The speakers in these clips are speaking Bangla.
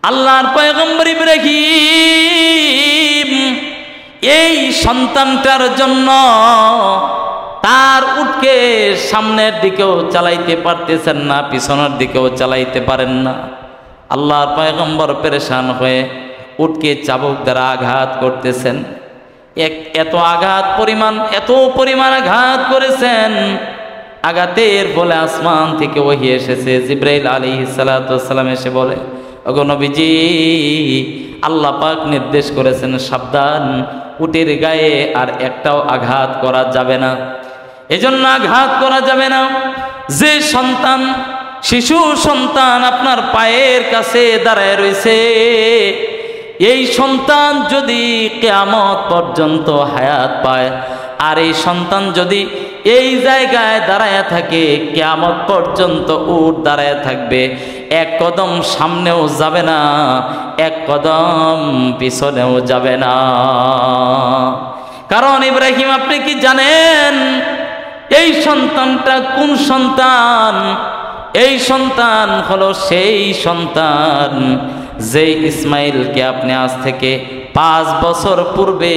আল্লাহর পয়গম্বর ইব্রাহিম এই সন্তানটার জন্য তার উটকে সামনের দিকেও চালাইতে পারতেছেন না, পিছনের দিকেও চালাইতে পারেন না। আল্লাহর পয়গম্বর পেরেশান হয়ে উটকে চাবুক দ্বারা আঘাত করতেছেন। এত পরিমাণ আঘাত করেছেন, আঘাতের ফলে আসমান থেকে ওহী এসেছে। জিবরাইল আলাইহিস সালাতু ওয়াস সালাম এসে বলে, ওগো নবীজি, আল্লাহ পাক নির্দেশ করেছেন সাবধান, উটের গায়ে আর একটাও আঘাত করা যাবে না। এজন্য আঘাত করা যাবে না। যে সন্তান, শিশু সন্তান আপনার পায়ের কাছে দাঁড়ায় রয়েছে, এই সন্তান যদি কিয়ামত পর্যন্ত হায়াত পায়, আর এই সন্তান যদি এই জায়গায় দাঁড়ায় থাকে, কিয়ামত পর্যন্ত উট দাঁড়ায় থাকবে, এক কদম সামনেও যাবে না, এক কদম পিছনেও যাবে না। কারণ ইব্রাহিম, আপনি কি জানেন এই সন্তানটা কোন সন্তান? এই সন্তান হলো সেই সন্তান যে ইসমাইলকে আপনি আজ থেকে 5 বছর পূর্বে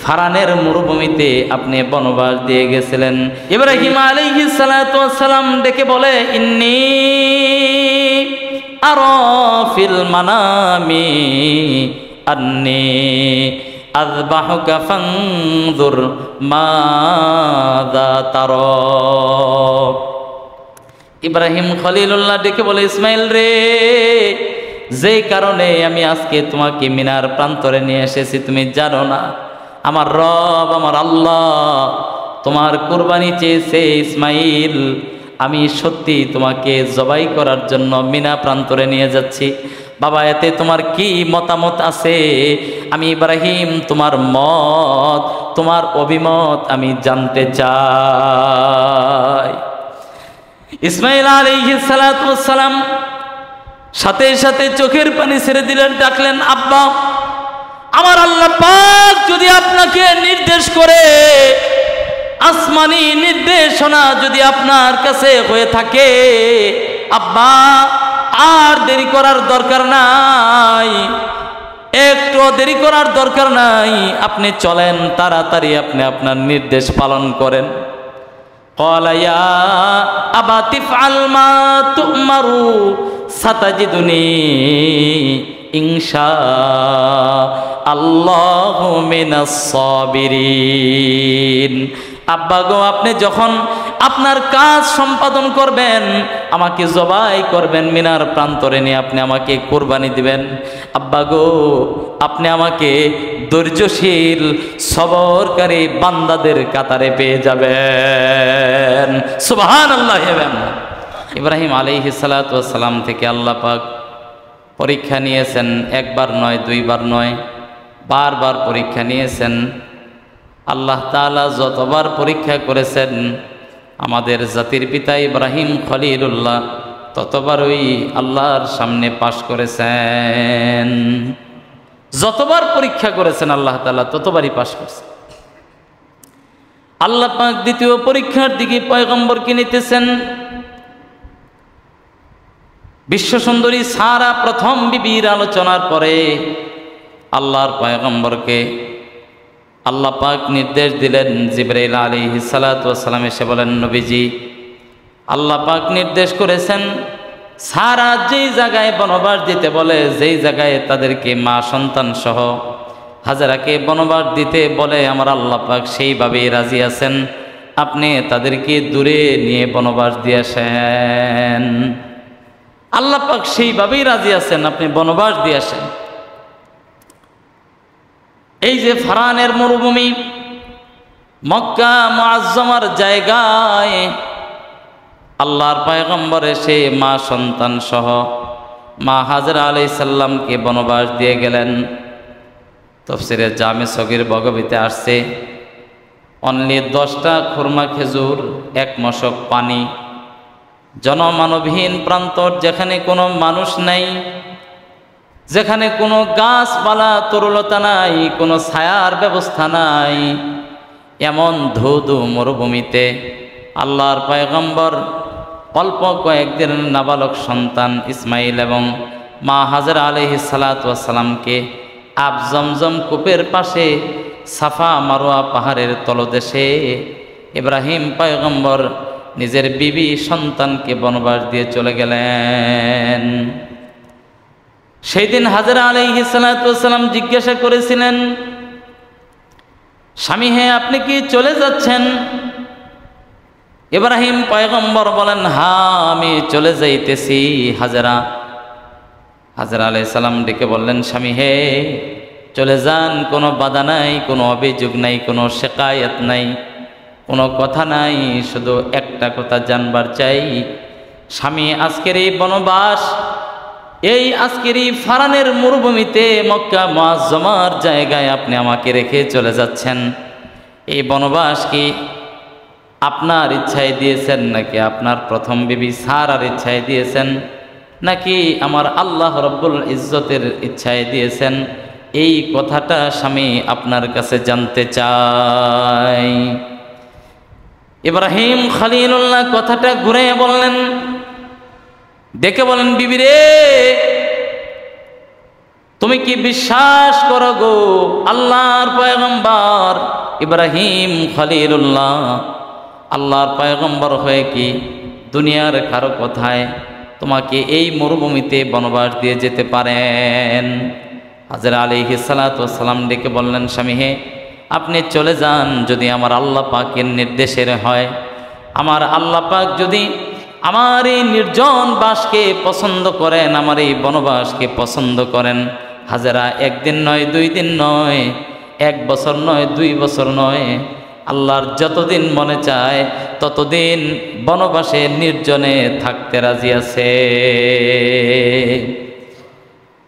ফারানের মরুভূমিতে আপনি বনবাস দিয়ে গেছিলেন। ইব্রাহিম আলাইহিস সালাতু ওয়াস সালাম ডেকে বলে, ইন্নী আরা ফিল মানামি আন্নী আযবাহুকা ফানজুর মাযা তারা। ইব্রাহিম খলিলুল্লাহ ডেকে বলে, ইসমাইল রে, যেই কারণে আমি আজকে তোমাকে মিনার প্রান্তরে নিয়ে এসেছি তুমি জানো না? আমার রব, আমার আল্লাহ তোমার কুরবানি চেয়েছে ইসমাইল। আমি সত্যি তোমাকে জবাই করার জন্য মিনা প্রান্তরে নিয়ে যাচ্ছি। বাবা, এতে তোমার কি মতামত আছে? আমি ইব্রাহিম তোমার মত, তোমার অভিমত আমি জানতে চাই। ইসমাইল আলাইহিস সালাতু ওয়াস সালাম সাথে সাথে চোখের পানি ছেড়ে দিলেন, ডাকলেন, আব্বা, আমার আল্লাহ পাক যদি আপনাকে নির্দেশ করে, আসমানি নির্দেশনা যদি আপনার কাছে হয়ে থাকে, আব্বা আর দেরি করার দরকার নাই, একটু দেরি করার দরকার নাই, আপনি চলেন, তাড়াতাড়ি আপনি আপনার নির্দেশ পালন করেন। ক্বালা ইয়া আবাতি ফাআল মা তু'মারু সাতাজিদুনি ইনশাআল্লাহু মিনাস সাবিরিন। আব্বা গো, আপনি যখন আপনার কাজ সম্পাদন করবেন, আমাকে জবাই করবেন, মিনার প্রান্তরে নিয়ে আপনি আমাকে কুরবানি দিবেন, আব্বা গো, আপনি আমাকে ধৈর্যশীল সবরকারী বান্দাদের কাতারে পেয়ে যাবেন। সুবহানাল্লাহ। ইব্রাহিম আলাইহিস সালাতু ওয়াস সালাম থেকে আল্লাহ পাক পরীক্ষা নিয়েছেন, একবার নয়, দুইবার নয়, বারবার পরীক্ষা নিয়েছেন। আল্লাহ তাআলা যতবার পরীক্ষা করেছেন আমাদের জাতির পিতা ইব্রাহিম খলিলুল্লাহ ততবারই আল্লাহর সামনে পাশ করেছেন। যতবার পরীক্ষা করেছেন আল্লাহ তাআলা ততবারই পাশ করেছেন। আল্লাহ পাক দ্বিতীয় পরীক্ষার দিকে পয়গম্বরকে নিতেছেন। বিশ্বসুন্দরী সারা প্রথম বিবির আলোচনার পরে আল্লাহর পয়গম্বরকে আল্লাহ পাক নির্দেশ দিলেন। জিবরাইল আলাইহিস সালাতু ওয়াস সালাম এসে বলেন, নবীজি, আল্লাহ পাক নির্দেশ করেছেন সারা যেই জায়গায় বনবাস দিতে বলে, যেই জায়গায় তাদেরকে মা সন্তান সহ হাজেরাকে বনবাস দিতে বলে, আমার আল্লাহ পাক সেইভাবেই রাজি আছেন। আপনি তাদেরকে দূরে নিয়ে বনবাস দিয়ে আসেন। আল্লাহ পাক সেইভাবেই রাজি আছেন, আপনি বনবাস দিয়ে আসেন। এই যে ফারানের মরুভূমি, মক্কা মুআজ্জমার জায়গায় আল্লাহর পয়গম্বর এসে মা সন্তান সহ মা হাজেরা আলাইহিস সালামকে বনবাস দিয়ে গেলেন। তাফসীরে জামে সগীর বগবিতে আসছে, অনলি 10টা খুরমা খেজুর, 1 মশক পানি, জনমানবহীন প্রান্তর, যেখানে কোনো মানুষ নাই, যেখানে কোনো গাছপালা তরুলতা নাই, কোনো ছায়ার ব্যবস্থা নাই, এমন ধুধু মরুভূমিতে আল্লাহর পয়গম্বর অল্প কয়েকদিন নাবালক সন্তান ইসমাইল এবং মা হাজরা আলাইহিস সালাতু ওয়াস সালামকে আব জমজম কূপের পাশে সাফা মারওয়া পাহাড়ের তলদেশে ইব্রাহিম পয়গম্বর নিজের বিবি সন্তানকে বনবাস দিয়ে চলে গেলেন। সেই দিন হাজরা আলাইহিস সালাতু ওয়াস সালাম জিজ্ঞাসা করেছিলেন, স্বামী হে আপনি কি চলে যাচ্ছেন? ইব্রাহিম পয়গম্বর বলেন, হ্যাঁ আমি চলে যাইতেছি হাজরা। হাজরা আলাইহিস সালাম ডেকে বললেন, স্বামী হে চলে যান, কোনো বাধা নাই, কোনো অভিযোগ নাই, কোনো শিকায়াত নাই, কোনো কথা নাই, শুধু একটা কথা জানবার চাই, স্বামী আজকের এই বনবাস, এই আজকের এই ফারানের মরুভূমিতে মক্কা মুআজ্জমার জায়গায় আপনি আমাকে রেখে চলে যাচ্ছেন, এই বনবাস কি আপনার ইচ্ছায় দিয়েছেন নাকি আপনার প্রথম বিবি সারার ইচ্ছায় দিয়েছেন নাকি আমার আল্লাহ রব্বুল ইজ্জতের ইচ্ছায় দিয়েছেন? এই কথাটা স্বামী আপনার কাছে জানতে চাই। ইব্রাহিম খলিলুল্লাহ কথাটা ঘুরে বললেন, দেখে বলেন, বিবি রে তুমি কি বিশ্বাস করো গো আল্লাহর পয়গম্বর ইব্রাহিম খলিলুল্লাহ আল্লাহর পয়গম্বর হয়ে কি দুনিয়ার কারো কথায় তোমাকে এই মরুভূমিতে বনবাস দিয়ে যেতে পারেন? হাজরা আলাইহিস সালাতু ওয়াস সালাম ডেকে বললেন, স্বামী হে আপনি চলে যান, যদি আমার আল্লাহ পাকের নির্দেশের হয়, আমার আল্লাহ পাক যদি আমার এই নির্জন বাসকে পছন্দ করেন, আমার এই বনবাসকে পছন্দ করেন, হাজরা একদিন নয়, 2 দিন নয়, 1 বছর নয়, 2 বছর নয়, আল্লাহর যতদিন মনে চায় ততদিন বনবাসে নির্জনে থাকতে রাজি আছে।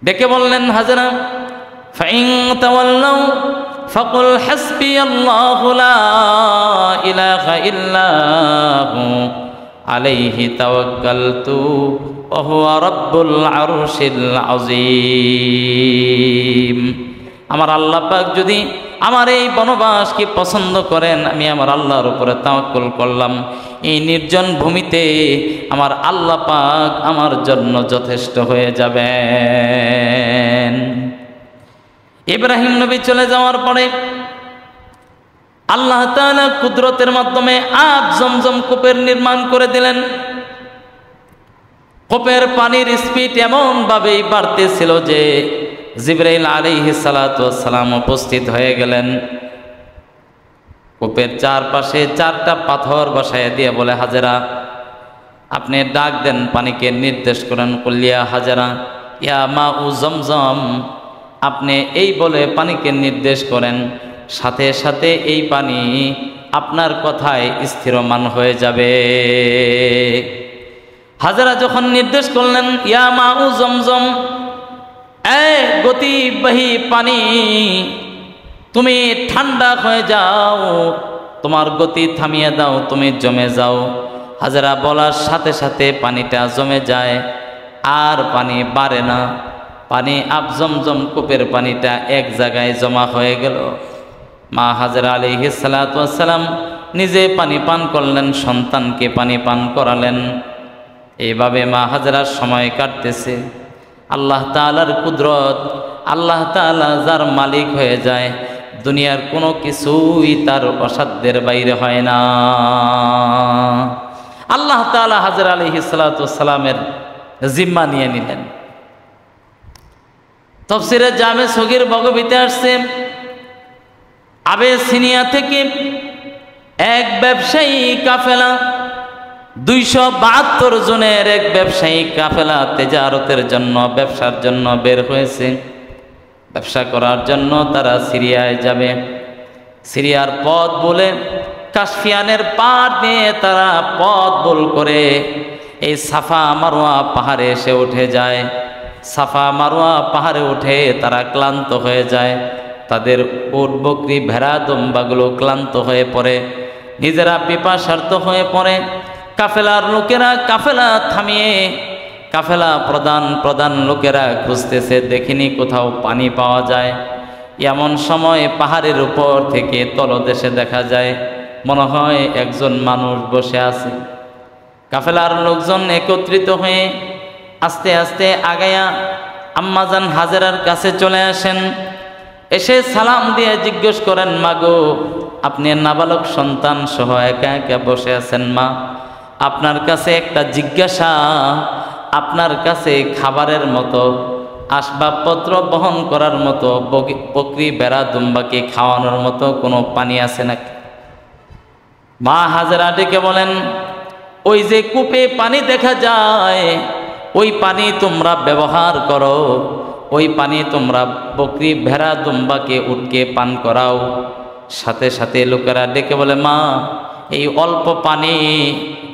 ডেকে বললেন হাজরা, ফাইন তাওয়াল্লাউ ফাকুল হাসবিয়াল্লাহু লা ইলাহা ইল্লাহু আলাইহি তাওয়াক্কালতু ওয়া হুয়া রাব্বুল আরশিল আযীম। আমার আল্লাহ পাক যদি আমার এই বনবাসকে পছন্দ করেন, আমি আমার আল্লাহর উপরে তাওয়াক্কুল করলাম, এই নির্জন ভূমিতে আমার আল্লাহ পাক আমার জন্য যথেষ্ট হয়ে যাবেন। ইব্রাহিম নবী চলে যাওয়ার পরে আল্লাহ তাআলা কুদরতের মাধ্যমে আব জমজম কূপের নির্মাণ করে দিলেন। কূপের পানির স্পিড এমন ভাবেই বাড়তেছিল যে জিবরাইল আলাইহিস সালাতু ওয়াস সালাম উপস্থিত হয়ে গেলেন। কূপের চারপাশে 4টা পাথর বসায় দিয়ে বলে, হাজরা আপনি ডাক দেন, পানিকে নির্দেশ করেন, কুলিয়া হাজরা ইয়া মা উ জমজম, আপনি এই বলে পানিকে নির্দেশ করেন, সাথে সাথে এই পানি আপনার কথায় স্থিরমান হয়ে যাবে। হাজরা যখন নির্দেশ করলেন, ইয়া মা উ জমজম, গতিবাহী পানি তুমি ঠান্ডা হয়ে যাও, তোমার গতি থামিয়ে দাও, তুমি জমে যাও। হাজরা বলার সাথে সাথে পানিটা জমে যায়, আর পানি বাড়ে না। পানি আব জমজম কূপের পানিটা এক জায়গায় জমা হয়ে গেল। মা হাজরা আলাইহিস সালাতু ওয়াস সালাম নিজে পানি পান করলেন, সন্তানকে পানি পান করালেন। এইভাবে মা হাজরার সময় কাটতেছে। আল্লাহ তাআলার কুদরত, আল্লাহ তাআলা যার মালিক হয়ে যায়, দুনিয়ার কোনো কিছুই তার অসাধ্যের বাইরে হয় না। আল্লাহ তাআলা হাজরা আলাইহিস সালাতু ওয়াস সালামের জিম্মা নিয়ে নিলেন। তাফসীরে জামে সগীর বগবীতে আসছে, আবেসিনিয়া থেকে এক ব্যবসায়ী কাফেলা, 272 জনের এক ব্যবসায়ী কাফেলা তেজারতের জন্য, ব্যবসার জন্য বের হয়েছে। ব্যবসা করার জন্য তারা সিরিয়ায় যাবে। সিরিয়ার পথ বলে কাশফিয়ানের পাড় নিয়ে তারা পথ বল করে এই সাফা মারওয়া পাহাড়ে এসে উঠে যায়। সাফা মারওয়া পাহাড়ে উঠে তারা ক্লান্ত হয়ে যায়। তাদের উট বকরি ভেড়া দম্বাগুলো ক্লান্ত হয়ে পড়ে, নিজেরা পিপাসার্ত হয়ে পড়ে। কাফেলার লোকেরা কাফেলা থামিয়ে, কাফেলা প্রধান লোকেরা খুঁজতেছে, দেখিনি কোথাও পানি পাওয়া যায়। এমন সময় পাহাড়ের উপর থেকে তলদেশে দেখা যায়, মনে হয় একজন মানুষ বসে আছে। কাফেলার লোকজন একত্রিত হয়ে আস্তে আস্তে আগায়া আম্মাজান হাজেরার কাছে চলে আসেন। এসে সালাম দিয়ে জিজ্ঞেস করেন, মাগো আপনি নাবালক সন্তান সহ একা একা বসে আছেন মা, আপনার কাছে একটা জিজ্ঞাসা, আপনার কাছে খাবারের মতো আসবাবপত্র বহন করার মতো বকরি বেড়া দুম্বাকে খাওয়ানোর মতো কোনো পানি আছে নাকি? মা হাজেরা ডেকে বলেন, ওই যে কূপে পানি দেখা যায় ওই পানি তোমরা ব্যবহার করো, ওই পানি তোমরা বকরি ভেড়া দুম্বাকে উটকে পান করাও। সাথে সাথে লোকেরা ডেকে বলে, মা এই অল্প পানি,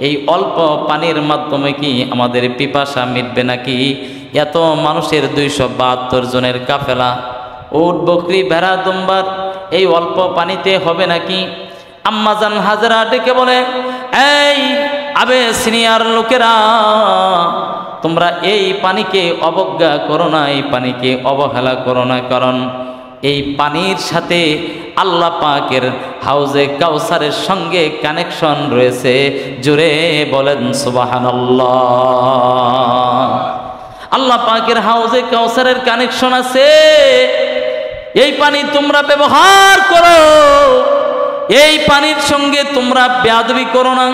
এই অল্প পানির মাধ্যমে কি আমাদের পিপাসা মিটবে নাকি? এত মানুষের 272 জনের কাফেলা, উট বকরি ভেড়া দুম্বার এই অল্প পানিতে হবে নাকি? আম্মাজান হাজেরা ডেকে বলে, এই আবে সিনিয়র লোকেরা, তোমরা এই পানিকে অবজ্ঞা করো না, এই পানিকে অবহেলা করো না, কারণ এই পানির সাথে আল্লাহ পাকের হাউজে কাউসারের সঙ্গে কানেকশন রয়েছে। জোরে বলেন সুবহানাল্লাহ। আল্লাহ পাকের হাউজে কাউসারের কানেকশন আছে, এই পানি তোমরা ব্যবহার করো, এই পানির সঙ্গে তোমরা বেয়াদবি করো না,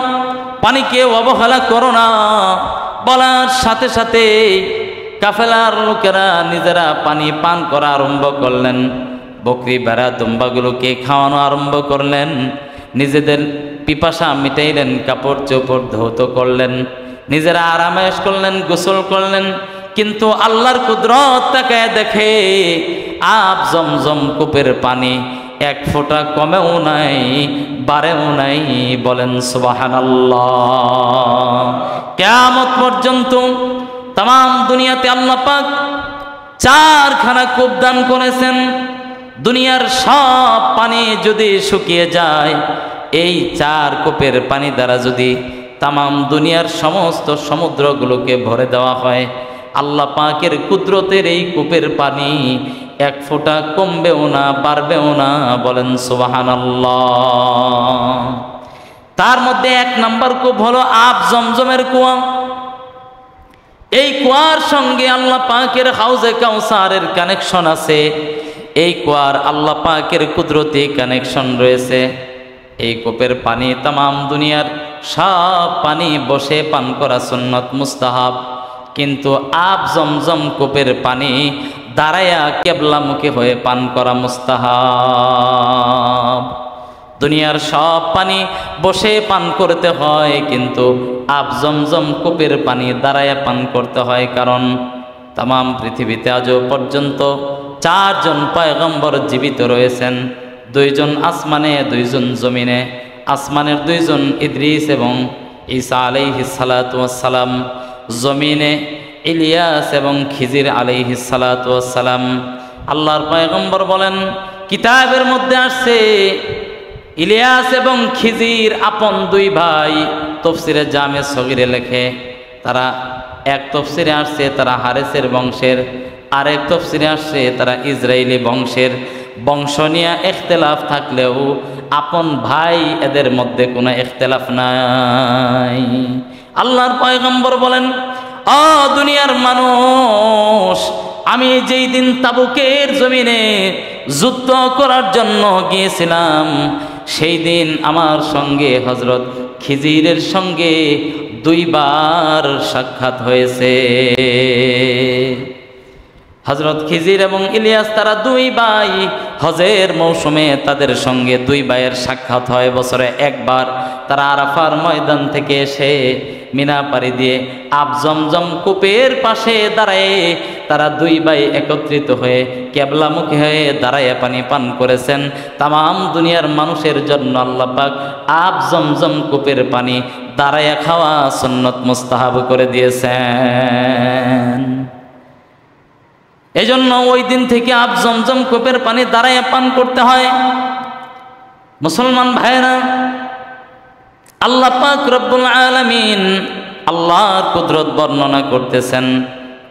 পানিকে অবহেলা করো না। বলার সাথে সাথে কাফেলার লোকেরা নিজেরা পানি পান করা আরম্ভ করলেন, বকরি ভেড়া দুম্বাগুলোকে খাওয়ানো আরম্ভ করলেন, নিজেদের পিপাসা মিটাইলেন, কাপড় চোপড় ধৌত করলেন, নিজেরা আরামায়েশ করলেন, গোসল করলেন। কিন্তু আল্লাহর কুদরত তাকায় দেখে আব জমজম কূপের পানি এক ফোঁটা কমেও নাই, বাড়েও নাই। বলেন সুবহানাল্লাহ। কিয়ামত পর্যন্ত তাম দুনিয়াতে আল্লাহ পাক 4খানা কূপ দান করেছেন। দুনিয়ার সব পানি যদি শুকিয়ে যায়, এই 4 কূপের পানি দ্বারা যদি তাম দুনিয়ার সমস্ত সমুদ্রগুলোকে ভরে দেওয়া হয়, আল্লাহ পাকের কুদরতের এই কূপের পানি এক ফোঁটা কমবেও না, বাড়বেও না। বলেন সুবহানাল্লাহ। তার মধ্যে 1 নম্বর কূপ হলো আব জমজমের কুয়া। এই কুয়ার সঙ্গে আল্লাহ পাকের হাউজে কাউসারের কানেকশন আছে। এই কুয়ার আল্লাহ পাকের কুদরতি কানেকশন রয়েছে। এই কূপের পানি তাম দুনিয়ার সব পানি বসে পান করা সুন্নত মুস্তাহাব, কিন্তু আব জমজম কূপের পানি দাঁড়ায়া কেবলামুখী হয়ে পান করা মুস্তাহাব। দুনিয়ার সব পানি বসে পান করতে হয়, কিন্তু আব জমজম কূপের পানি দাঁড়ায়া পান করতে হয়। কারণ তাম পৃথিবীতে আজও পর্যন্ত 4 জন পয়গম্বর জীবিত রয়েছেন, 2 জন আসমানে, 2 জন জমিনে। আসমানের 2 জন ইদ্রিস এবং ঈসা আলাইহিস সালাতু ওয়াস সালাম, জমিনে ইলিয়াস এবং খিজির আলাইহিস সালাতু ওয়াস সালাম। আল্লাহর পয়গম্বর বলেন, কিতাবের মধ্যে আসছে ইলিয়াস এবং খিজির আপন 2 ভাই। তফসিরে জামে সগীরে লেখে, তারা এক তফসিরে আসছে তারা হারেসের বংশের, আরেক তফসিরে আসছে তারা ইসরায়েলি বংশের। বংশ নিয়ে ইখতিলাফ থাকলেও আপন ভাই, এদের মধ্যে কোনো ইখতিলাফ নাই। আল্লাহর পয়গম্বর বলেন, ও দুনিয়ার মানুষ, আমি যেই দিন তাবুকের জমিনে যুদ্ধ করার জন্য গিয়েছিলাম, সেই দিন আমার সঙ্গে হযরত খিজিরের সঙ্গে 2 বার সাক্ষাৎ হয়েছে। হযরত খিজির এবং ইলিয়াস তারা 2 ভাই, হজের মৌসুমে তাদের সঙ্গে 2 ভাইয়ের সাক্ষাৎ হয় বছরে 1 বার। তারা আরাফার ময়দান থেকে এসে মিনা পাড়ি দিয়ে আব জমজম কূপের পাশে দাঁড়ায় তারা 2 ভাই একত্রিত হয়ে কেবলামুখী হয়ে দাঁড়ায় পানি পান করেছেন। তাম দুনিয়ার মানুষের জন্য আল্লাহ পাক আব জমজম কূপের পানি দাঁড়ায় খাওয়া সুন্নত মুস্তাহাব করে দিয়েছেন। এজন্য ওই দিন থেকে আব জমজম কূপের পানি দাঁড়ায় পান করতে হয়। মুসলমান ভাইরা, আল্লাহ পাক রব্বুল আলামিন আল্লাহর কুদরত বর্ণনা করতেছেন।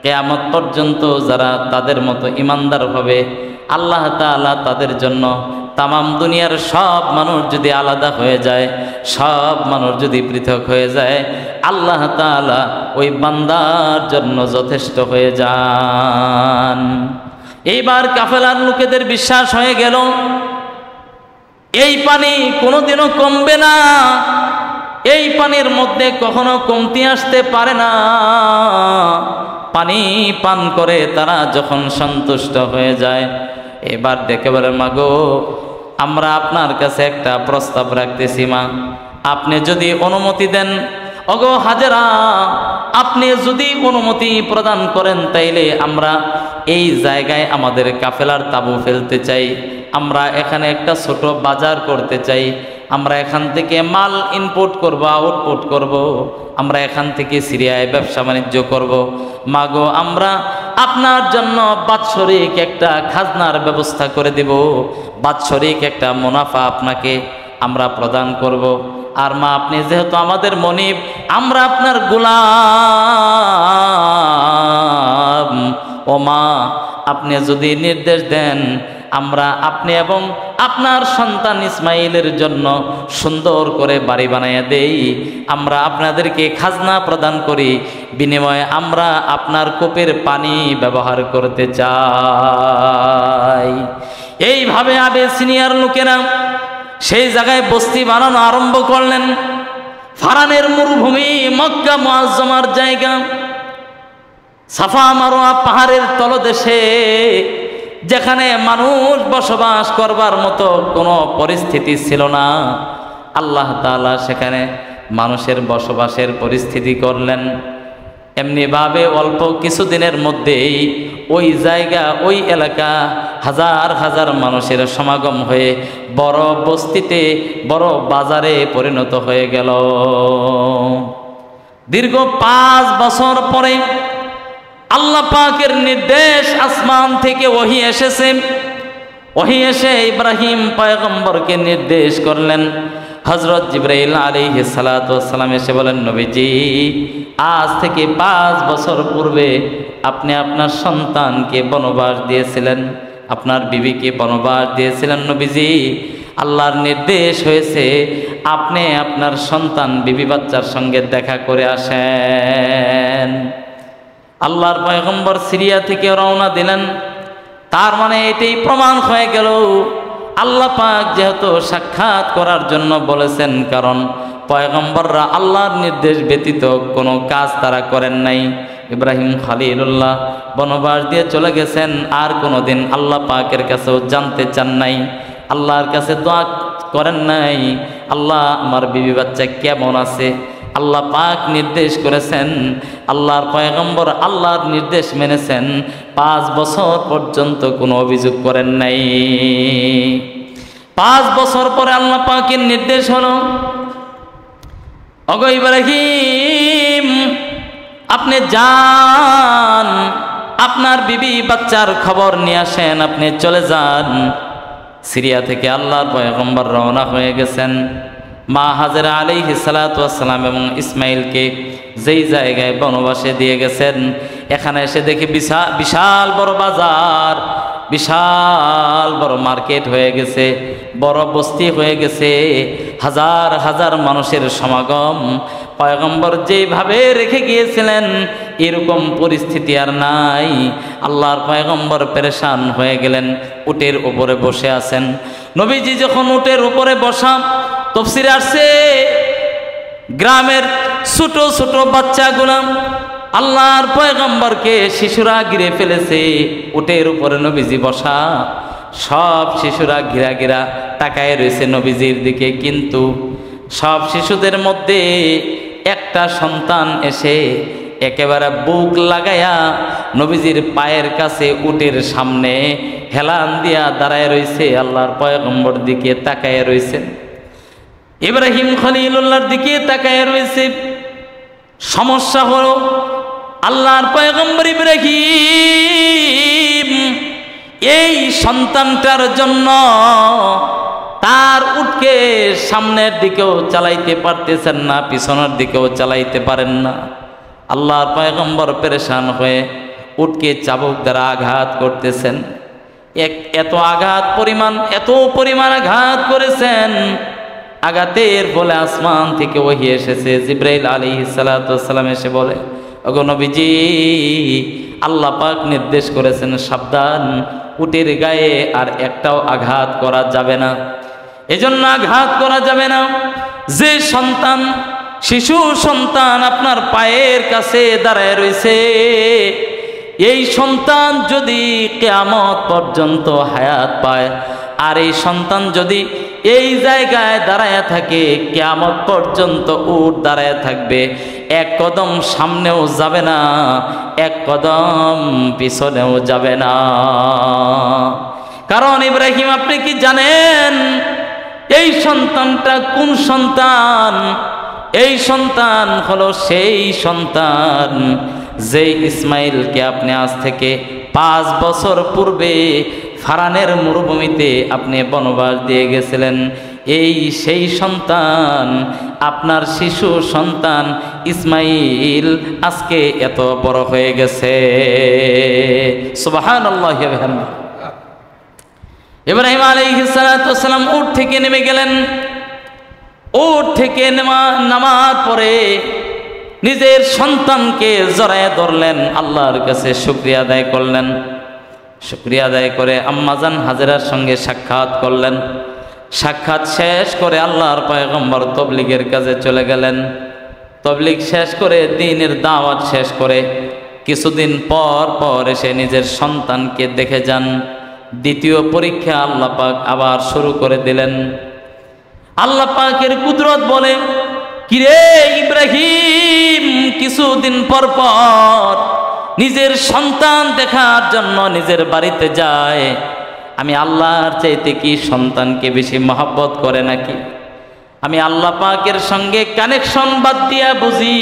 কিয়ামত পর্যন্ত যারা তাদের মতো ইমানদার হবে, আল্লাহ তাআলা তাদের জন্য তামাম দুনিয়ার সব মানুষ যদি আলাদা হয়ে যায়, সব মানুষ যদি পৃথক হয়ে যায়, আল্লাহ তাআলা ওই বান্দার জন্য যথেষ্ট হয়ে যান। এইবার কাফেলার লোকেদের বিশ্বাস হয়ে গেল এই পানি কোনোদিনও কমবে না, এই পানির মধ্যে কখনো কমতি আসতে পারে না। পানি পান করে তারা যখন সন্তুষ্ট হয়ে যায়, এবার ডেকে বলে, মাগো আমরা আপনার কাছে একটা প্রস্তাব রাখতেছি মা, আপনি যদি অনুমতি দেন, ওগো হাজেরা আপনি যদি অনুমতি প্রদান করেন তাইলে আমরা এই জায়গায় আমাদের কাফেলার তাঁবু ফেলতে চাই, আমরা এখানে একটা ছোট বাজার করতে চাই, আমরা এখান থেকে মাল ইনপুট করব, আউটপুট করব, আমরা এখান থেকে সিরিয়ায় ব্যবসা বাণিজ্য করব। মাগো আমরা আপনার জন্য বাৎসরিক একটা খাজনার ব্যবস্থা করে দেব, বাৎসরিক একটা মুনাফা আপনাকে আমরা প্রদান করব। আর মা আপনি যেহেতু আমাদের মনিব, আমরা আপনার গোলাম, ও মা আপনি যদি নির্দেশ দেন আমরা আপনি এবং আপনার সন্তান ইসমাইলের জন্য সুন্দর করে বাড়ি বানাইয়া দেই, আমরা আপনাদেরকে খাজনা প্রদান করি, বিনিময়ে আমরা আপনার কূপের পানি ব্যবহার করতে চাই। এইভাবে আবেসিনিয়ার লোকেরা সেই জায়গায় বস্তি বানানো আরম্ভ করলেন। ফারানের মরুভূমি, মক্কা মুআজ্জমার জায়গা, সাফা মারোয়া পাহাড়ের তলদেশে, যেখানে মানুষ বসবাস করবার মতো কোনো পরিস্থিতি ছিল না, আল্লাহ তাআলা সেখানে মানুষের বসবাসের পরিস্থিতি করলেন। এমনিভাবে অল্প কিছুদিনের মধ্যেই ওই জায়গা, ওই এলাকা হাজার হাজার মানুষের সমাগম হয়ে বড় বস্তিতে, বড় বাজারে পরিণত হয়ে গেল। দীর্ঘ 5 বছর পরে আল্লাহ পাকের নির্দেশ, আসমান থেকে ওহী এসেছে। ওহী এসে ইব্রাহিম পয়গম্বরকে নির্দেশ করলেন। হযরত জিবরাইল আলাইহিস সালাতু ওয়াস সালাম এসে বলেন, নবীজি আজ থেকে 5 বছর পূর্বে আপনি আপনার সন্তানকে বনবাস দিয়েছিলেন, আপনার বিবিকে বনবাস দিয়েছিলেন। নবীজি আল্লাহর নির্দেশ হয়েছে আপনি আপনার সন্তান বিবি বাচ্চার সঙ্গে দেখা করে আসেন। আল্লাহর পয়গম্বর সিরিয়া থেকে রওনা দিলেন। তার মানে এটাই প্রমাণ হয়ে গেল আল্লাহ পাক যেহেতু সাক্ষাৎ করার জন্য বলেছেন, কারণ পয়গম্বররা আল্লাহর নির্দেশ ব্যতীত কোনো কাজ তারা করেন নাই। ইব্রাহিম খলিলুল্লাহ বনবাস দিয়ে চলে গেছেন, আর কোনোদিন আল্লাহ পাকের কাছেও জানতে চান নাই, আল্লাহর কাছে দোয়া করেন নাই আল্লাহ আমার বিবি বাচ্চা কেমন আছে। আল্লাহ পাক নির্দেশ করেছেন, আল্লাহর পয়গম্বর আল্লাহর নির্দেশ মেনেছেন, 5 বছর পর্যন্ত কোনো অভিযোগ করেন নাই। 5 বছর পরে আল্লাহ পাকের নির্দেশ হলো, ওগো ইব্রাহিম আপনি যান, আপনার বিবি বাচ্চার খবর নিয়ে আসেন, আপনি চলে যান। সিরিয়া থেকে আল্লাহর পয়গম্বর রওনা হয়ে গেছেন। মা হাজেরা আলাইহিস সালাতু ওয়াস সালাম এবং ইসমাইলকে যেই জায়গায় বনবাসে দিয়ে গেছেন, এখানে এসে দেখি বিশাল বড় বাজার, বিশাল বড় মার্কেট হয়ে গেছে, বড় বস্তি হয়ে গেছে, হাজার হাজার মানুষের সমাগম। পয়গম্বর যেভাবে রেখে গিয়েছিলেন এরকম পরিস্থিতি আর নাই। আল্লাহর পয়গম্বর পেরেশান হয়ে গেলেন, উটের উপরে বসে আছেন। নবীজি যখন উটের উপরে বসা, তাফসীরে আসছে গ্রামের ছোট ছোট বাচ্চাগুলা আল্লাহর পয়গম্বরকে শিশুরা ঘিরে ফেলেছে। উটের উপরে নবীজি বসা, সব শিশুরা ঘিরা ঘিরা তাকায় রয়েছে নবীজির দিকে। কিন্তু সব শিশুদের মধ্যে একটা সন্তান এসে একেবারে বুক লাগায়া নবীজির পায়ের কাছে উটের সামনে হেলান দিয়া দাঁড়ায় রয়েছে, আল্লাহর পয়গম্বর দিকে তাকায় রয়েছে, ইব্রাহিম খলিলুল্লাহর দিকে তাকায় রয়েছে। সমস্যা হলো আল্লাহর পয়গম্বর ইব্রাহিম এই সন্তানটার জন্য তার উটকে সামনের দিকেও চালাইতে পারতেছেন না, পিছনের দিকেও চালাইতে পারেন না। আল্লাহর পয়গম্বর পেরেশান হয়ে উটকে চাবুক দ্বারা আঘাত করতেছেন। এত পরিমাণ আঘাত করেছেন, আঘাতের বলে আসমান থেকে ওহী এসেছে। জিবরাইল আলাইহিস সালাতু ওয়াস সালাম এসে বলে, ওগো নবীজি, আল্লাহ পাক নির্দেশ করেছেন সাবধান, উটের গায়ে আর একটাও আঘাত করা যাবে না। এজন্য আঘাত করা যাবে না। যে সন্তান, শিশু সন্তান আপনার পায়ের কাছে দাঁড়ায় রয়েছে, এই সন্তান যদি কিয়ামত পর্যন্ত হায়াত পায়, আর এই সন্তান যদি এই জায়গায় দাঁড়ায় থাকে, কিয়ামত পর্যন্ত উট দাঁড়ায় থাকবে, এক কদম সামনেও যাবে না, এক কদম পিছনেও যাবে না। কারণ ইব্রাহিম, আপনি কি জানেন এই সন্তানটা কোন সন্তান? এই সন্তান হলো সেই সন্তান যে ইসমাইলকে আপনি আজ থেকে 5 বছর পূর্বে ফারানের মরুভূমিতে আপনি বনবাস দিয়ে গেছিলেন। এই সেই সন্তান, আপনার শিশু সন্তান ইসমাইল আজকে এত বড় হয়ে গেছে। সুবহানাল্লাহ। ইব্রাহিম আলাইহিস সালাতু ওয়াস সালাম উট থেকে নেমে গেলেন। উট থেকে নামার পরে নিজের সন্তানকে জড়ায় ধরলেন, আল্লাহর কাছে শুকরিয়া আদায় করলেন। শুকরিয়া আদায় করে আম্মাজান হাজেরার সঙ্গে সাক্ষাৎ করলেন। সাক্ষাৎ শেষ করে আল্লাহর পয়গম্বর তবলিগের কাজে চলে গেলেন। তবলিগ শেষ করে, দ্বীনের দাওয়াত শেষ করে কিছুদিন পর এসে নিজের সন্তানকে দেখে যান। দ্বিতীয় পরীক্ষা আল্লাহ পাক আবার শুরু করে দিলেন। আল্লাহ পাকের কুদরত বলে, কিরে ইব্রাহিম, কিছুদিন পর নিজের সন্তান দেখার জন্য নিজের বাড়িতে যায়। আমি আল্লাহর চাইতে কি সন্তানকে বেশি মহব্বত করে নাকি? আমি আল্লাহ পাকের সঙ্গে কানেকশন বাদ দিয়া বুঝি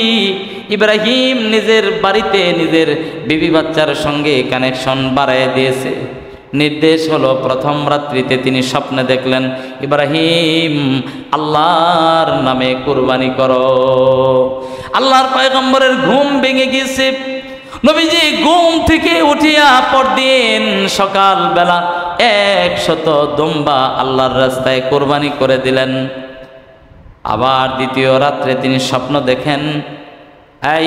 ইব্রাহিম নিজের বাড়িতে নিজের বিবি বাচ্চার সঙ্গে কানেকশন বাড়ায় দিয়েছে। নির্দেশ হলো, প্রথম রাত্রিতে তিনি স্বপ্নে দেখলেন, ইব্রাহিম আল্লাহর নামে কুরবানি করো। আল্লাহর পয়গম্বরের ঘুম ভেঙে গিয়েছে। নবীজি ঘুম থেকে উঠিয়া পরদিন সকালবেলা 100 দুম্বা আল্লাহর রাস্তায় কুরবানি করে দিলেন। আবার দ্বিতীয় রাত্রে তিনি স্বপ্ন দেখেন,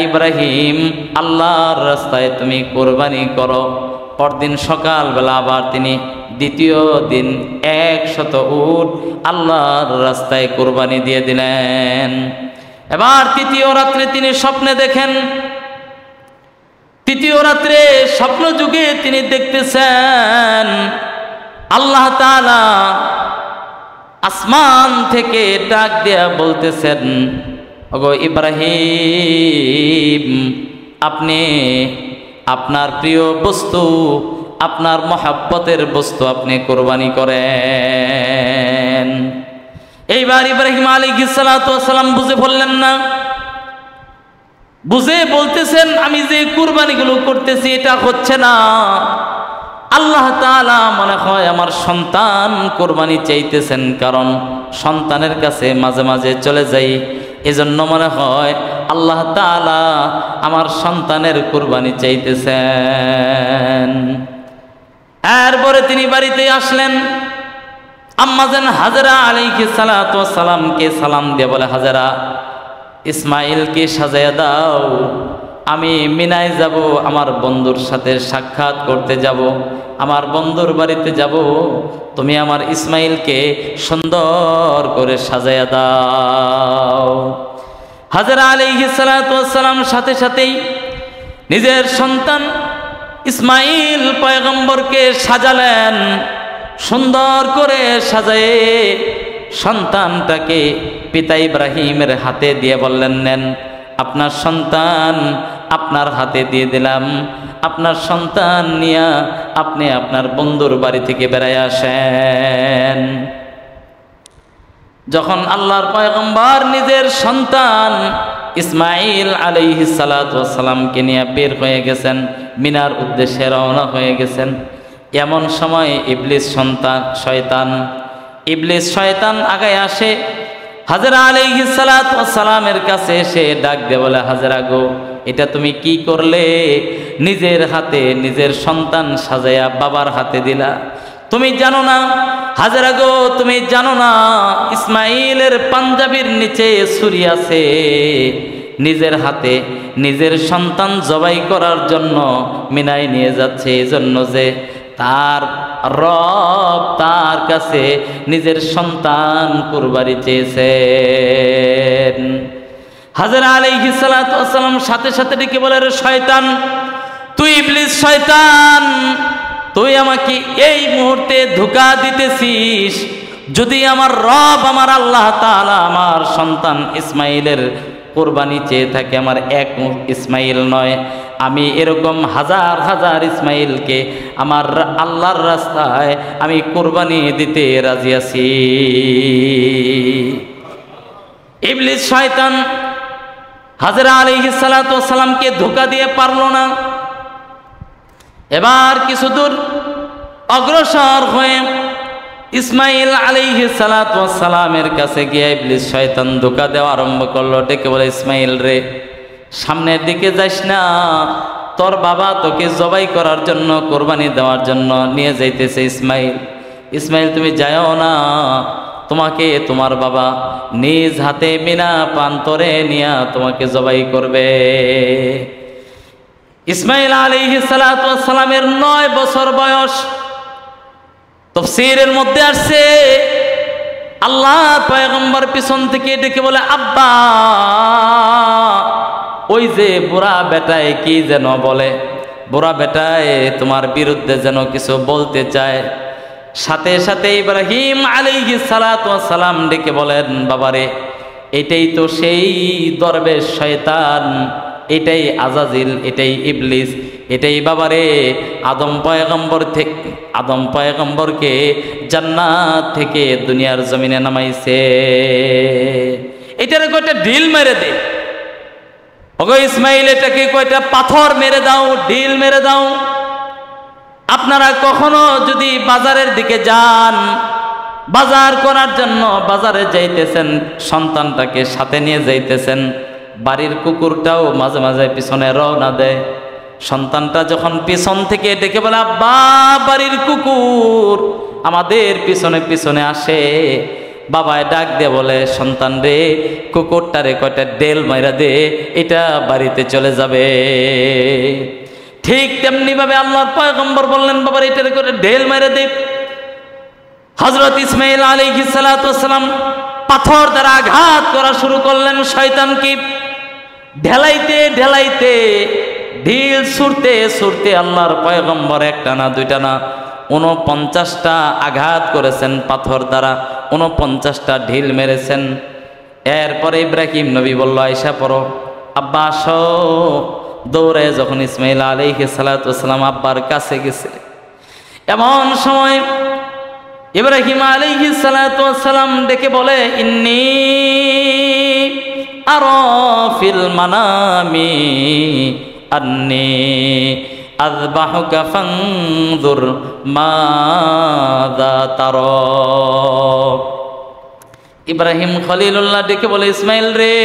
ইব্রাহিম আল্লাহর রাস্তায় তুমি কুরবানি করো। পরদিন সকালবেলা আবার তিনি দ্বিতীয় দিন 100 উট আল্লাহর রাস্তায় কুরবানি দিয়ে দিলেন। এবার তৃতীয় রাত্রে তিনি স্বপ্নে দেখেন। তৃতীয় রাত্রে স্বপ্ন যুগে তিনি দেখতেছেন আল্লাহ তাআলা আসমান থেকে ডাক দেয়া বলতেছেন, ওগো ইব্রাহিম, আপনি আপনার প্রিয় বস্তু, আপনার মহাব্বতের বস্তু আপনি কুরবানি করেন। এইবার ইব্রাহিম আলাইহিস সালাতু ওয়াস সালাম বুঝে বললেন না, বুঝে বলতেছেন, আমি যে কুরবানিগুলো করতেছি এটা হচ্ছে না। আল্লাহ তাআলা মনে হয় আমার সন্তান কুরবানি চাইতেছেন, কারণ সন্তানের কাছে মাঝে মাঝে চলে যাই, এজন্য মনে হয় আল্লাহ তাআলা আমার সন্তানের কুরবানি চাইতেছেন। এরপরে তিনি বাড়িতে আসলেন। আম্মাজান হাজেরা আলাইহিস সালাতু ওয়াস সালামকে সালাম দিয়ে বলে, হাজেরা, ইসমাইলকে সাজায়া দাও, আমি মিনায় যাব, আমার বন্ধুর সাথে সাক্ষাৎ করতে যাব, আমার বন্ধুর বাড়িতে যাব, তুমি আমার ইসমাইলকে সুন্দর করে সাজায়া দাও। হাজেরা আলাইহিস সালাতু ওয়াস সালাম সাথে সাথেই নিজের সন্তান ইসমাইল পয়গম্বরকে সাজালেন। সুন্দর করে সাজায়ে সন্তানটাকে পিতা ইব্রাহিমের হাতে দিয়ে বললেন, নেন, আপনার সন্তান আপনার হাতে দিয়ে দিলাম, আপনার সন্তান নিয়ে আপনি আপনার বন্ধুর বাড়ি থেকে বেড়ায় আসেন। যখন আল্লাহর পয়গম্বর নিজের সন্তান ইসমাইল আলাইহিস সালাতু ওয়াস সালামকে নিয়ে বের হয়ে গেছেন, মিনার উদ্দেশ্যে রওনা হয়ে গেছেন, এমন সময় ইবলিস শয়তান আগায় আসে। হাজেরা আলাইহিস সালাতু ওয়াস সালামের কাছে এসে ডাক দিয়ে বলে, হাজেরা গো, এটা তুমি কি করলে? নিজের হাতে নিজের সন্তান সাজায়া বাবার হাতে দিলা। তুমি জানো না হাজেরা গো, তুমি জানো না ইসমাইলের পাঞ্জাবির নিচে ছুরি আছে। নিজের হাতে নিজের সন্তান জবাই করার জন্য মিনায় নিয়ে যাচ্ছে, এই জন্য যে তার রব তার কাছে নিজের সন্তান কুরবানি চেয়েছেন। হাজেরা আলাইহিস সালাতু ওয়াস সালাম সাথে সাথে ডেকে বলে, রে শয়তান, তুই ইবলিস শয়তান, তুই আমাকে এই মুহূর্তে ধোঁকা দিতেছিস। যদি আমার রব আমার আল্লাহ তাআলা আমার সন্তান ইসমাইলের কুরবানি চেয়ে থাকে, আমার এক ইসমাইল নয়, আমি এরকম হাজার হাজার ইসমাইলকে আমার আল্লাহর রাস্তায় আমি কুরবানি দিতে রাজি আছি। ইবলিস শয়তান হাজেরা আলাইহিস সালাতু ওয়াস সালামকে ধোঁকা দিয়ে পারল না। এবার কিছু দূর অগ্রসর হয়ে ইসমাইল আলাইহিস সালাতু ওয়াস সালামের কাছে গিয়ে ইবলিস শয়তান ধোঁকা দেওয়া আরম্ভ করলো। ডেকে বলে, ইসমাইল রে, সামনের দিকে যাস না, তোর বাবা তোকে জবাই করার জন্য কোরবানি দেওয়ার জন্য নিয়ে যাইতেছে। ইসমাইল, ইসমাইল তুমি যাও না, তোমাকে তোমার বাবা নিজ হাতে বিনা প্রান্তরে নিয়ে তোমাকে জবাই করবে। ইসমাইল আলাইহিস সালাতু ওয়াস সালামের 9 বছর বয়স। তাফসীরের মধ্যে আসছে আল্লাহ পয়গম্বর পিছন থেকে ডেকে বলে, আব্বা, ওই যে বুড়া বেটায় কি যেন বলে, বুড়া বেটায় তোমার বিরুদ্ধে যেন কিছু বলতে চায়। সাথে সাথে ইব্রাহিম আলাইহিস সালাতু ওয়াস সালাম ডেকে বলেন, বাবারে, এটাই তো সেই দরবেশ শয়তান, এটাই আজাজিল, এটাই ইবলিস, এটাই বাবারে আদম পয়গম্বরকে জান্নাত থেকে দুনিয়ার জমিনে নামাইছে। এটার কয়টা ঢিল মেরে দে, ওগো ইসমাইল, এটাকে কয়টা পাথর মেরে দাও, ঢিল মেরে দাও। আপনারা কখনো যদি বাজারের দিকে যান, বাজার করার জন্য বাজারে যাইতেছেন, সন্তানটাকে সাথে নিয়ে যাইতেছেন, বাড়ির কুকুরটাও মাঝে মাঝে পিছনে রওনা দেয়। সন্তানটা যখন পিছন থেকে ডেকে বলে, আব্বা, বাড়ির কুকুর আমাদের পিছনে পিছনে আসে, বাবায় ডাক দিয়ে বলে, সন্তান রে, কুকুরটারে কয়টা ডেল মাইরা দে, এটা বাড়িতে চলে যাবে। ঠিক তেমনি ভাবে আল্লাহর পয়গম্বর বললেন, বাবার এটারে করে ঢেল মেরে দে। হযরত ইসমাইল আলাইহিস সালাতু ওয়াস সালাম পাথর দ্বারা আঘাত করা শুরু করলেন শয়তানকে। ঢেলাইতে ঢেলাইতে, ঢিল ছুড়তে ছুড়তে আল্লাহর পয়গম্বর একটা না দুইটা না 49টা আঘাত করেছেন পাথর দ্বারা, 49টা ঢিল মেরেছেন। এরপরে ইব্রাহিম নবী বলল, আয়েশা পড়ো, আব্বা আসো। দৌড়ে যখন ইসমাইল আলাইহিস সালাতু ওয়াস সালাম আব্বার কাছে গেছে, এমন সময় ইব্রাহিম আলাইহিস সালাতু ওয়াস সালাম ডেকে বলে, ইন্নী আরা ফিল মানামি আন্নী আযবাহুকা ফানজুর মাযা তারা। ইব্রাহিম খলিলুল্লাহ ডেকে বলে, ইসমাইল রে,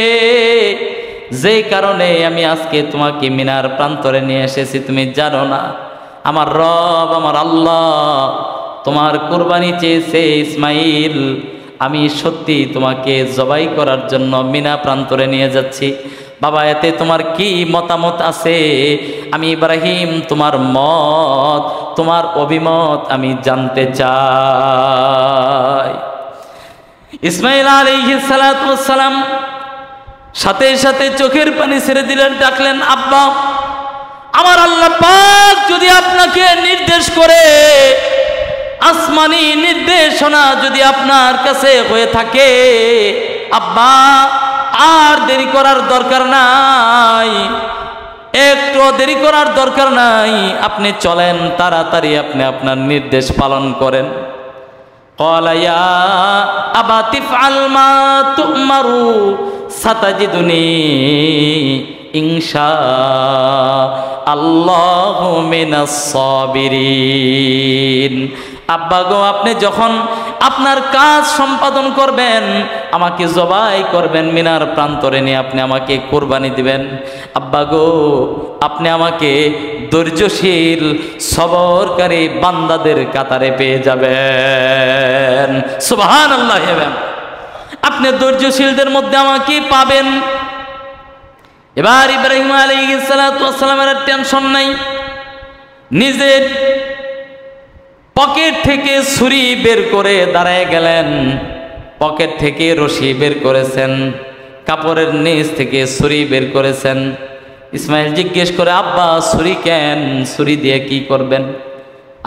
যেই কারণে আমি আজকে তোমাকে মিনার প্রান্তরে নিয়ে এসেছি তুমি জানো না, আমার রব আমার আল্লাহ তোমার কুরবানি চেয়েছে ইসমাইল, আমি সত্যি তোমাকে জবাই করার জন্য মিনা প্রান্তরে নিয়ে যাচ্ছি। বাবা, এতে তোমার কি মতামত আছে? আমি ইব্রাহিম তোমার মত, তোমার অভিমত আমি জানতে চাই। ইসমাইল আলাইহিস সালাতু ওয়াস সালাম সাথে সাথে চোখের পানি ছেড়ে দিলেন, ডাকলেন, আব্বা, আমার আল্লাহ পাক যদি আপনাকে নির্দেশ করে, আসমানি নির্দেশনা যদি আপনার কাছে হয়ে থাকে, আব্বা আর দেরি করার দরকার নাই, একটু দেরি করার দরকার নাই, আপনি চলেন, তাড়াতাড়ি আপনি আপনার নির্দেশ পালন করেন। قال يا أبا تفعل ما تؤمر ستجدني إن شاء الله من الصابرين। আব্বা গো, আপনি যখন আপনার কাজ সম্পাদন করবেন, আমাকে জবাই করবেন, মিনার প্রান্তরে নিয়ে আপনি আমাকে কোরবানি দিবেন। আব্বা গো, আপনি আমাকে ধৈর্যশীল সবরকারী বান্দাদের কাতারে পেয়ে যাবেন। সুবহানাল্লাহ। আপনি ধৈর্যশীলদের মধ্যে আমাকে পাবেন। এবার ইব্রাহিম আলাইহিস সালাতু ওয়াস সালামের টেনশন নাই, নিজের পকেট থেকে ছুরি বের করে দাঁড়ায় গেলেন, পকেট থেকে রশি বের করেছেন, কাপড়ের নিচ থেকে ছুরি বের করেছেন। ইসমাইল জিজ্ঞেস করে, আব্বা ছুরি কেন? ছুরি দিয়ে কি করবেন?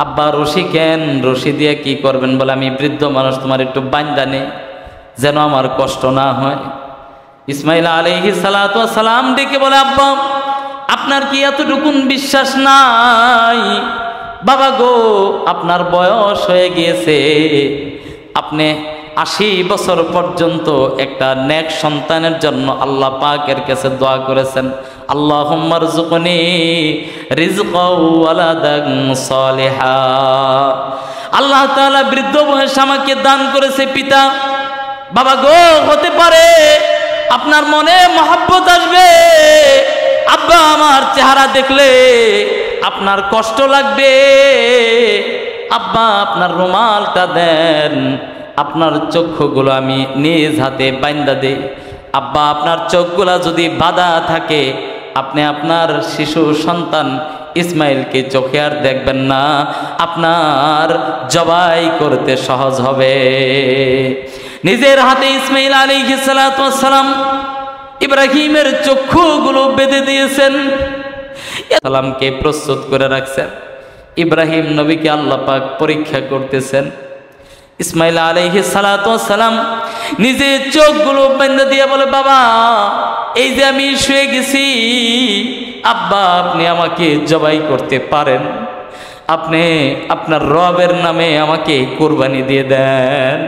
আব্বা রশি কেন? রশি দিয়ে কি করবেন? বলে, আমি বৃদ্ধ মানুষ, তোমার একটু বান্ধা নে, যেন আমার কষ্ট না হয়। ইসমাইল আলাইহিস সালাতু ওয়াস সালাম ডেকে বলে, আব্বা আপনার কি এতটুকুন বিশ্বাস নাই? বাবা গো, আপনার বয়স হয়ে গিয়েছে, আপনি 80 বছর পর্যন্ত একটা নেক সন্তানের জন্য আল্লাহ পাকের কাছে দোয়া করেছেন, আল্লাহুম্মা রযুকনি রিজকাও ওয়ালাদান সালিহা। আল্লাহ তাআলা বৃদ্ধ বয়সে আমাকে দান করেছে পিতা। বাবা গো, হতে পারে আপনার মনে মহব্বত আসবে, আব্বা আমার চেহারা দেখলে আপনার কষ্ট লাগবে, আব্বা আপনার রুমালটা দেন, আপনার চক্ষুগুলো আমি নিজ হাতে বাইন্ধা দেই। আব্বা আপনার চোখগুলা যদি বাঁধা থাকে, আপনি আপনার শিশু সন্তান ইসমাইলকে চোখে আর দেখবেন না, আপনার জবাই করতে সহজ হবে। নিজের হাতে ইসমাইল আলাইহিস সালাতু ওয়াস সালাম ইব্রাহিমের চক্ষুগুলো বেঁধে দিয়েছেন, সালামকে প্রস্তুত করে রাখছেন। ইব্রাহিম নবীকে আল্লাহ পাক পরীক্ষা করতেছেন। ইসমাইল আলাইহিস সালাতু ওয়াস সালাম নিজে চোখগুলো বেঁধে দিয়ে বলে, বাবা এই যে আমি শুয়ে গেছি, আব্বা আপনি আমাকে জবাই করতে পারেন, আপনি আপনার রবের নামে আমাকে কুরবানি দিয়ে দেন।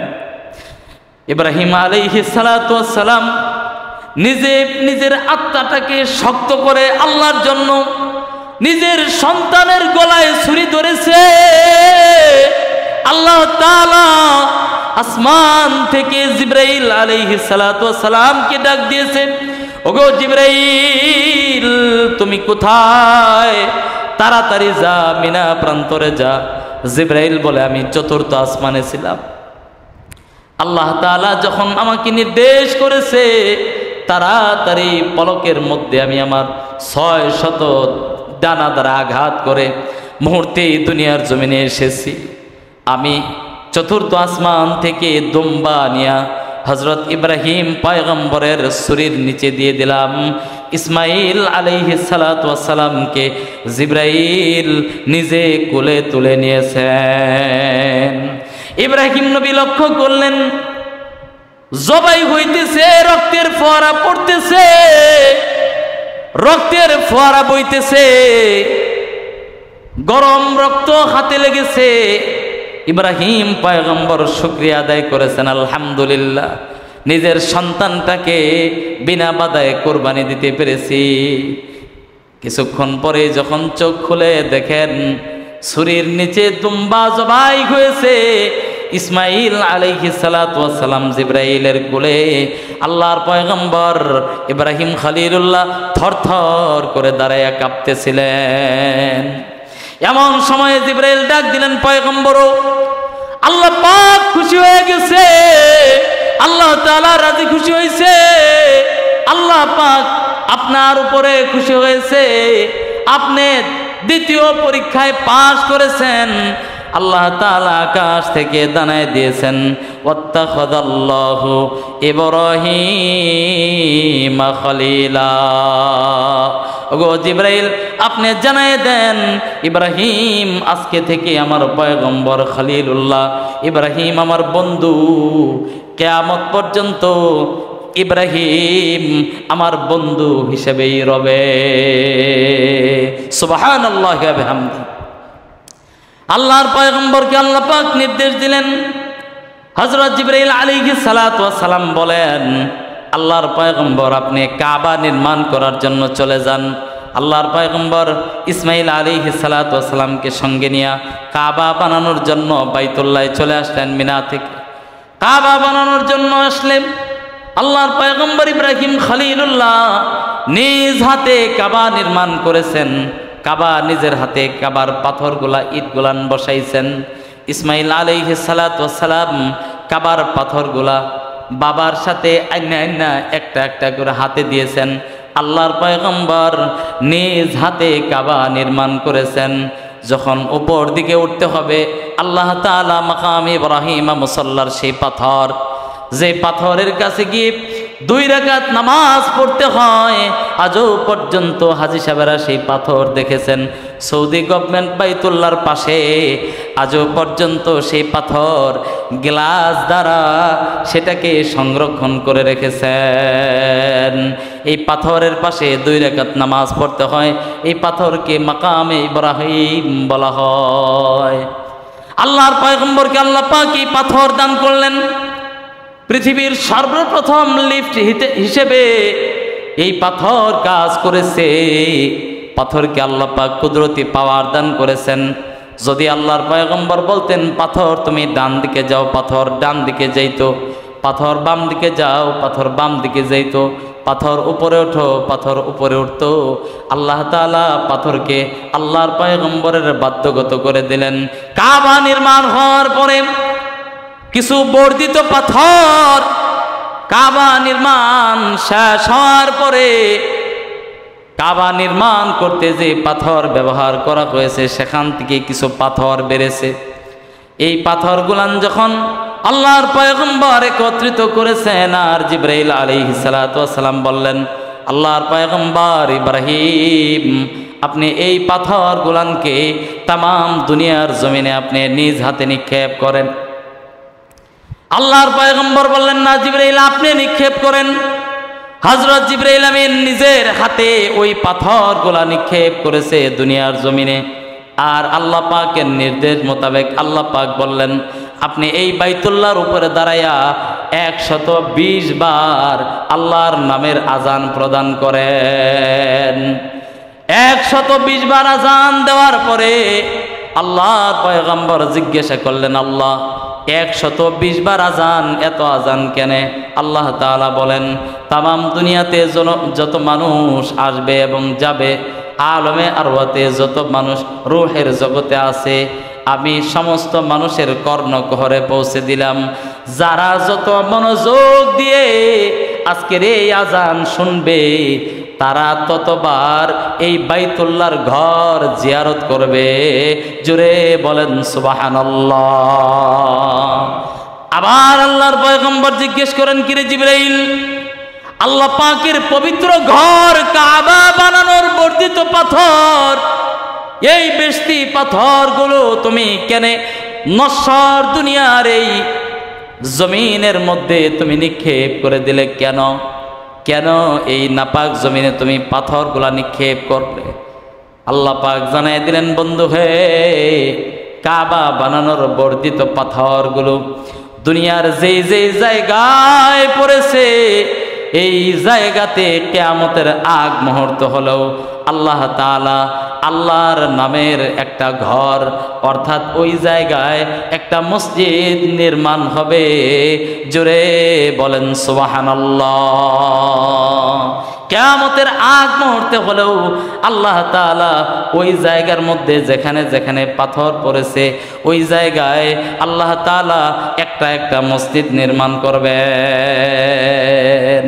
ইব্রাহিম আলাইহিস সালাতু ওয়াস সালাম নিজের আত্মাটাকে শক্ত করে আল্লাহর জন্য নিজের সন্তানের গলায় ছুরি ধরেছে। আল্লাহ তাআলা আসমান থেকে জিবরাইল আলাইহিস সালাতু ওয়াস সালামকে ডাক দিয়েছে, ওগো জিবরাইল তুমি কোথায়? তাড়াতাড়ি যা, মিনা প্রান্তরে যা। জিবরাইল বলে, আমি চতুর্থ আসমানে ছিলাম। আল্লাহ তাআলা যখন আমাকে নির্দেশ করেছে, তাড়াতাড়ি পলকের মধ্যে আমি আমার 600 ডানা দ্বারা আঘাত করে মুহূর্তেই দুনিয়ার জমিনে এসেছি। আমি চতুর্থ আসমান থেকে দুম্বা নিয়া হযরত ইব্রাহিম পয়গম্বরের ছুরির নিচে দিয়ে দিলাম। ইসমাইল আলাইহিস সালাতু ওয়াস সালামকে জিবরাইল নিজে কোলে তুলে নিয়েছেন। ইব্রাহিম নবী লক্ষ্য করলেন, জবাই হইতেছে, রক্তের ফোয়ারা পড়তেছে, রক্তের ফোয়ারা বইতেছে, গরম রক্ত হাতে লেগেছে। ইব্রাহিম পয়গম্বর শুকরিয়া আদায় করেছেন, আলহামদুলিল্লাহ নিজের সন্তানটাকে বিনা বাধায় কোরবানি দিতে পেরেছি। কিছুক্ষণ পরে যখন চোখ খুলে দেখেন ছুরির নিচে দুম্বা জবাই হয়েছে, ইসমাইল আলাইহিস সালাতু ওয়াস সালাম জিবরাইলের কোলে, আল্লাহর পয়গম্বর ইব্রাহিম খলিলুল্লাহ থরথর করে দাঁড়াইয়া কাঁপতেছিলেন। এমন সময়ে জিবরাইল ডাক দিলেন, পয়গম্বরও আল্লাহ পাক খুশি হয়ে গেছে, আল্লাহ তাআলা রাজি খুশি হয়েছে, আল্লাহ পাক আপনার উপরে খুশি হয়েছে, আপনি দ্বিতীয় পরীক্ষায় পাশ করেছেন। আল্লাহ তাআলা আকাশ থেকে দানায় দিয়েছেন, ওয়াত্তাখাযাল্লাহু ইব্রাহিম খলিলা। ওগো জিবরাইল আপনি জানায় দেন, ইব্রাহিম আজকে থেকে আমার পয়গম্বর খলিলুল্লাহ, ইব্রাহিম আমার বন্ধু, কিয়ামত পর্যন্ত ইব্রাহিম আমার বন্ধু হিসেবেই রবে। সুবহানাল্লাহি ওয়া বিহামদিহি। আল্লাহর পয়গম্বরকে আল্লাহ পাক নির্দেশ দিলেন। হযরত জিবরাইল আলাইহিস সালাতু ওয়াস সালাম বলেন, আল্লাহর পয়গম্বর আপনি কাবা নির্মাণ করার জন্য চলে যান। আল্লাহর পয়গম্বর ইসমাইল আলাইহিস সালাতু ওয়াস সালামকে সঙ্গে নিয়ে কাবা বানানোর জন্য বাইতুল্লাহে চলে আসলেন। মিনা থেকে কাবা বানানোর জন্য আসলেন। আল্লাহর পয়গম্বর ইব্রাহিম খলিলুল্লাহ নিজ হাতে কাবা নির্মাণ করেছেন। কাবা নিজের হাতে কাবার পাথরগুলা ইটগুলান বসাইছেন। ইসমাইল আলাইহিস সালাতু ওয়াস সালাম কাবার পাথরগুলা বাবার সাথে আইনা একটা একটা করে হাতে দিয়েছেন। আল্লাহর পয়গম্বর নিজ হাতে কাবা নির্মাণ করেছেন। যখন উপর দিকে উঠতে হবে, আল্লাহ তাআলা মাকাম ইব্রাহিম মুসাল্লার সেই পাথর, যে পাথরের কাছে গিয়ে 2 রাকাত নামাজ পড়তে হয়, আজও পর্যন্ত হাজী সাহেবেরা সেই পাথর দেখেছেন। সৌদি গভর্নমেন্ট বাইতুল্লাহর পাশে আজও পর্যন্ত সেই পাথর গ্লাস দ্বারা সেটাকে সংরক্ষণ করে রেখেছেন। এই পাথরের পাশে 2 রাকাত নামাজ পড়তে হয়। এই পাথরকে মাকামে ইব্রাহিম বলা হয়। আল্লাহর পয়গম্বরকে আল্লাহ পাক এই পাথর দান করলেন। পৃথিবীর সর্বপ্রথম লিফট হিসেবে এই পাথর কাজ করেছে। পাথরকে আল্লাহ পাক কুদরতি পাওয়ার দান করেছেন। যদি আল্লাহর পয়গম্বর বলতেন পাথর তুমি ডান দিকে যাও, পাথর ডান দিকে যাইতো। পাথর বাম দিকে যাও, পাথর বাম দিকে যাইতো। পাথর উপরে ওঠো, পাথর উপরে উঠতো। আল্লাহ তাআলা পাথরকে আল্লাহর পয়গম্বরের বাধ্যগত করে দিলেন। কাবা নির্মাণ হওয়ার পরে কিছু বর্ধিত পাথর, কাবা নির্মাণ শেষ হওয়ার পরে কাবা নির্মাণ করতে যে পাথর ব্যবহার করা হয়েছে সেখান থেকে কিছু পাথর বেড়েছে। এই পাথরগুলান যখন আল্লাহর পয়গম্বর একত্রিত করেছেন, আর জিবরাইল আলাইহিস সালাতু ওয়াস সালাম বললেন, আল্লাহর পয়গম্বর ইব্রাহিম আপনি এই পাথরগুলানকে তামাম দুনিয়ার জমিনে আপনি নিজ হাতে নিক্ষেপ করেন। আল্লাহর পয়গম্বর বললেন, না জিবরাইল আপনি নিক্ষেপ করেন। হযরত জিবরাইল আমিন নিজের হাতে ওই পাথরগুলা নিক্ষেপ করেছে দুনিয়ার জমিনে। আর আল্লাহ পাকের নির্দেশ মোতাবেক আল্লাহ পাক বললেন, আপনি এই বাইতুল্লাহর উপরে দাঁড়াইয়া 120 বার আল্লাহর নামের আজান প্রদান করেন। 120 বার আজান দেওয়ার পরে আল্লাহর পয়গম্বর জিজ্ঞাসা করলেন, আল্লাহ 120 বার আজান, এত আজান কেন? আল্লাহ তাআলা বলেন, তামাম দুনিয়াতে যত মানুষ আসবে এবং যাবে, আলমে আরওয়াতে যত মানুষ রূহের জগতে আছে, আমি সমস্ত মানুষের কর্ণকুহরে পৌঁছে দিলাম। যারা যত মনোযোগ দিয়ে আজকের এই আজান শুনবে, তারা ততবার এই বাইতুল্লাহর ঘর জিয়ারত করবে। জোরে বলেন সুবহানাল্লাহ। আবার আল্লাহর পয়গম্বর জিজ্ঞেস করেন, কিরে জিবরাইল, আল্লাহ পাকের পবিত্র ঘর কাবা বানানোর বর্ধিত পাথর, এই বেশি পাথরগুলো তুমি কেন নশ্বর দুনিয়ার এই জমিনের মধ্যে তুমি নিক্ষেপ করে দিলে? কেন কেন এই নাপাক জমিনে তুমি পাথরগুলা নিক্ষেপ করলে? আল্লাহ পাক জানাই দিলেন, বন্ধু হে, কাবা বানানোর বর্ধিত পাথরগুলো দুনিয়ার যেই যেই জায়গায় পড়েছে, এই জায়গাতে কিয়ামতের আগ মুহূর্ত হলেও আল্লাহ তাআলা আল্লাহর নামের একটা ঘর, অর্থাৎ ওই জায়গায় একটা মসজিদ নির্মাণ হবে। জোরে বলেন সুবহানাল্লাহ। কিয়ামতের আগ মুহূর্তে হলেও আল্লাহ তাআলা ওই জায়গার মধ্যে যেখানে যেখানে পাথর পড়েছে, ওই জায়গায় আল্লাহ তাআলা একটা একটা মসজিদ নির্মাণ করবেন।